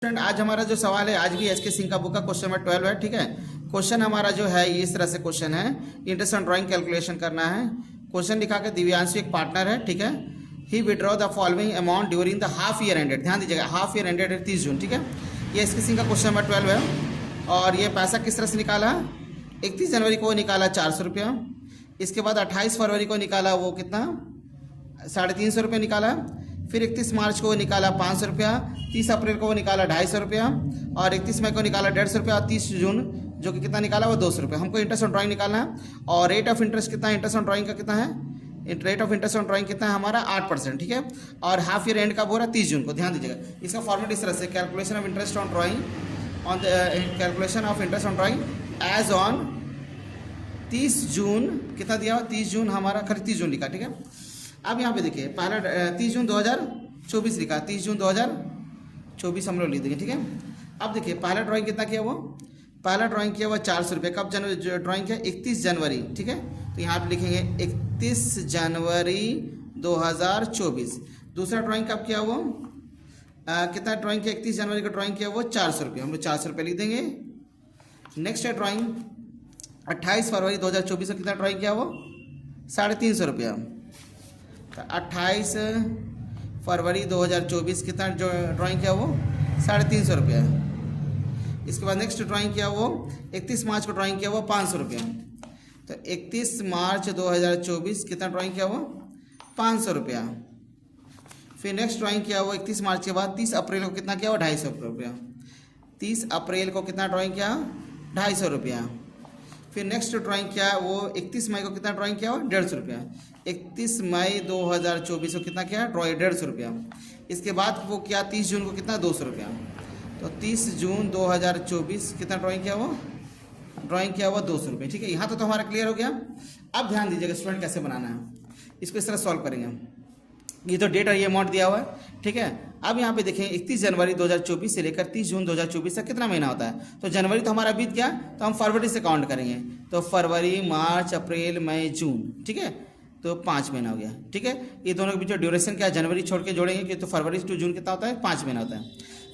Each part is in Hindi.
स्टूडेंट आज हमारा जो सवाल है, आज भी एसके सिंह का बुक का क्वेश्चन नंबर 12 है। ठीक है, क्वेश्चन हमारा जो है ये इस तरह से क्वेश्चन है, इंटरेस्ट ऑन ड्राइंग कैलकुलेशन करना है। क्वेश्चन लिखा के दिव्यांशु एक पार्टनर है, ठीक है। He withdraw the following amount during the half year ended. ध्यान दीजिएगा, हाफ ईयर एंडेड है 30 जून। ठीक है, ये एसके सिंह का क्वेश्चन नंबर 12 है। और ये पैसा किस तरह से निकाला? 31 जनवरी को निकाला 400 रुपया। इसके बाद 28 फरवरी को निकाला वो कितना, 350 रुपये निकाला। फिर 31 मार्च को निकाला 500 रुपया। 30 अप्रैल को निकाला 250 रुपया। और 31 मई को निकाला 150 रुपया। और 30 जून जो कि कितना निकाला वो 200 रुपये। हमको इंटरेस्ट ऑन ड्राइंग निकालना है। और रेट ऑफ इंटरेस्ट कितना है, इंटरेस्ट ऑन ड्राइंग का कितना है, rate of interest on drawing कितना है हमारा 8%। ठीक है, और हाफ ईयर एंड का हो रहा है 30 जून को। ध्यान दीजिएगा, इसका फॉर्मेट इस तरह से, calculation of interest on drawing on the calculation of interest on drawing as on 30 June. कितना दिया हुआ, 30 जून हमारा, खरीद 30 जून लिखा। ठीक है, अब यहाँ पे देखिए पहला 30 जून 2024 लिखा, 30 जून 2024 हम लोग लिख देंगे। ठीक है, अब देखिए पहला ड्राइंग कितना किया वो, पहला ड्राइंग किया हुआ 400 रुपये। कब जनवरी ड्राइंग किया, 31 जनवरी। ठीक है, तो यहाँ पे लिखेंगे 31 जनवरी 2024। दूसरा ड्राइंग कब किया वो, कितना ड्राइंग किया, 31 जनवरी का ड्राइंग किया वो 400 रुपये, हम लोग 400 रुपये लिख देंगे। नेक्स्ट है ड्राइंग 28 फरवरी 2024 का कितना ड्राइंग किया वो 350 रुपया। 28 फरवरी 2024 कितना जो ड्राइंग किया वो 350 रुपया। इसके बाद नेक्स्ट ड्राइंग किया वो 31 मार्च को ड्राइंग किया वो 500 रुपया। तो 31 मार्च 2024 कितना ड्राइंग किया वो 500 रुपया। फिर नेक्स्ट ड्राइंग किया वो 31 मार्च के बाद 30 अप्रैल को कितना किया वो 250 रुपया। 30 अप्रैल को कितना ड्राइंग किया 250 रुपया। फिर नेक्स्ट ड्राइंग किया वो 31 मई को कितना ड्राइंग किया वो 150 रुपया। 31 मई 2024 को कितना किया ड्राइंग 150 रुपया। इसके बाद वो किया 30 जून को कितना 200 रुपया। तो 30 जून 2024 कितना ड्राइंग किया वो 200 रुपये। ठीक है, यहाँ तो हमारा क्लियर हो गया। अब ध्यान दीजिएगा स्टूडेंट कैसे बनाना है, इसको इस तरह सॉल्व करेंगे। ये तो डेट और ये अमाउंट दिया हुआ है। ठीक है, अब यहाँ पे देखें 31 जनवरी 2024 से लेकर 30 जून 2024 तक कितना महीना होता है। तो जनवरी तो हमारा बीत गया, तो हम फरवरी से काउंट करेंगे। तो फरवरी, मार्च, अप्रैल, मई, जून। ठीक है, तो 5 महीना हो गया। ठीक है, ये दोनों के बीच ड्यूरेशन क्या है, जनवरी छोड़ के जोड़ेंगे कि तो फरवरी टू जून कितना होता है 5 महीना होता है।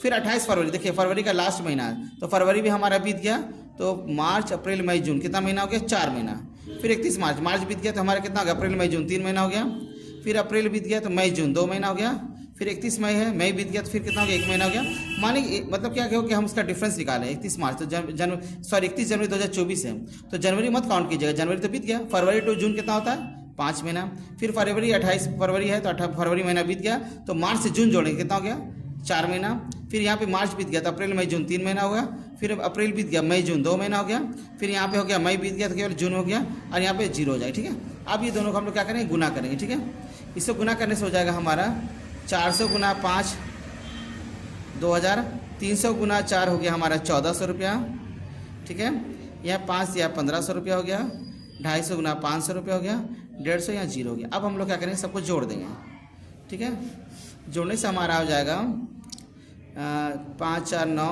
फिर 28 फरवरी, देखिए फरवरी का लास्ट महीना है, तो फरवरी भी हमारा बीत गया। तो मार्च, अप्रैल, मई, जून कितना महीना हो गया 4 महीना। फिर 31 मार्च बीत गया, तो हमारा कितना हो गया अप्रैल, मई, जून 3 महीना हो गया। फिर अप्रैल बीत गया तो मई, जून 2 महीना हो गया। फिर 31 मई है, मई बीत गया तो फिर कितना हो गया 1 महीना हो गया। माने मतलब क्या हो कि हम इसका डिफरेंस निकालें 31 मार्च तो 31 जनवरी 2024 है, तो जनवरी मत काउंट कीजिएगा, जनवरी तो बीत गया। फरवरी टू जून कितना होता है 5 महीना। फिर फरवरी 28 फरवरी है तो 28 फरवरी महीना बीत गया, तो मार्च से जून जोड़ेंगे कितना हो गया 4 महीना। फिर यहाँ पे मार्च बीत गया तो अप्रैल, मई, जून 3 महीना हो गया। फिर अप्रैल बीत गया, मई, जून 2 महीना हो गया। फिर यहाँ पे हो गया मई बीत गया तो केवल जून हो गया, और यहाँ पे 0 हो जाए। ठीक है, अब ये दोनों को हम लोग क्या करेंगे गुना करेंगे। ठीक है, इसको गुना करने से हो जाएगा हमारा 400 गुना 5 2000, 300 गुना 4 हो गया हमारा 1400 रुपया। ठीक है, यहाँ 5 या 1500 रुपया हो गया। 250 गुना 500 रुपया हो गया। 150 यहाँ 0 हो गया। अब हम लोग क्या करेंगे सबको जोड़ देंगे। ठीक है, जोड़ने से हमारा हो जाएगा 5 4 9,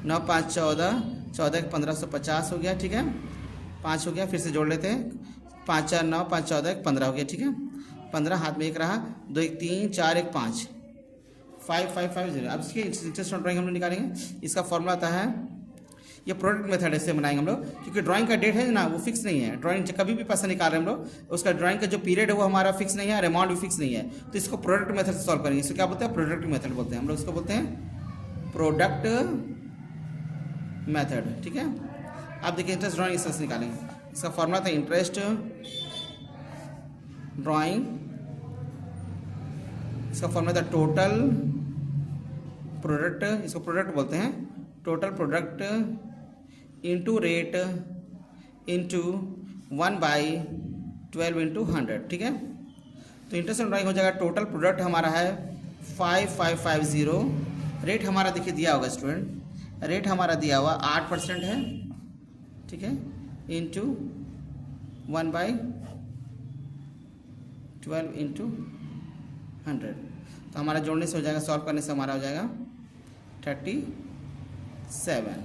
9 5 14, 14 1 1550 हो गया। ठीक है, 5 हो गया, फिर से जोड़ लेते हैं 5 4 9 5 14 1 15 हो गया। ठीक है, 15 हाथ में 1 रहा, 2 1 3 4 1 5 5 5 5 0। अब इसके इंटरेस्ट ऑन ड्राइंग हम लोग निकालेंगे। इसका फॉर्मूला आता है, ये प्रोडक्ट मेथड ऐसे बनाएंगे हम लोग, क्योंकि ड्राइंग का डेट है ना वो फिक्स नहीं है। ड्राइंग कभी भी पैसा निकाल रहे हैं हम लोग, उसका ड्राइंग का जो पीरियड है वो हमारा फिक्स नहीं है और अमाउंट भी फिक्स नहीं है। तो इसको प्रोडक्ट मेथड से सॉल्व करेंगे। इसको क्या बोलते हैं प्रोडक्ट मेथड बोलते हैं हम लोग, इसको बोलते हैं प्रोडक्ट मेथड। ठीक है, अब देखिए इंटरेस्ट ड्राइंग इस तरह से निकालेंगे। इसका फॉर्मूला था इंटरेस्ट ड्राइंग, इसका फॉर्मूला था टोटल प्रोडक्ट, इसको प्रोडक्ट बोलते हैं, total product into rate into 1/12 into 100। ठीक है, तो इंटरेस्ट ड्राइंग हो जाएगा, टोटल प्रोडक्ट हमारा है 5550। रेट हमारा देखिए दिया होगा स्टूडेंट, रेट हमारा दिया हुआ 8% है। ठीक है, इंटू 1/12 इंटू 100। तो हमारा जोड़ने से हो जाएगा, सॉल्व करने से हमारा हो जाएगा 37।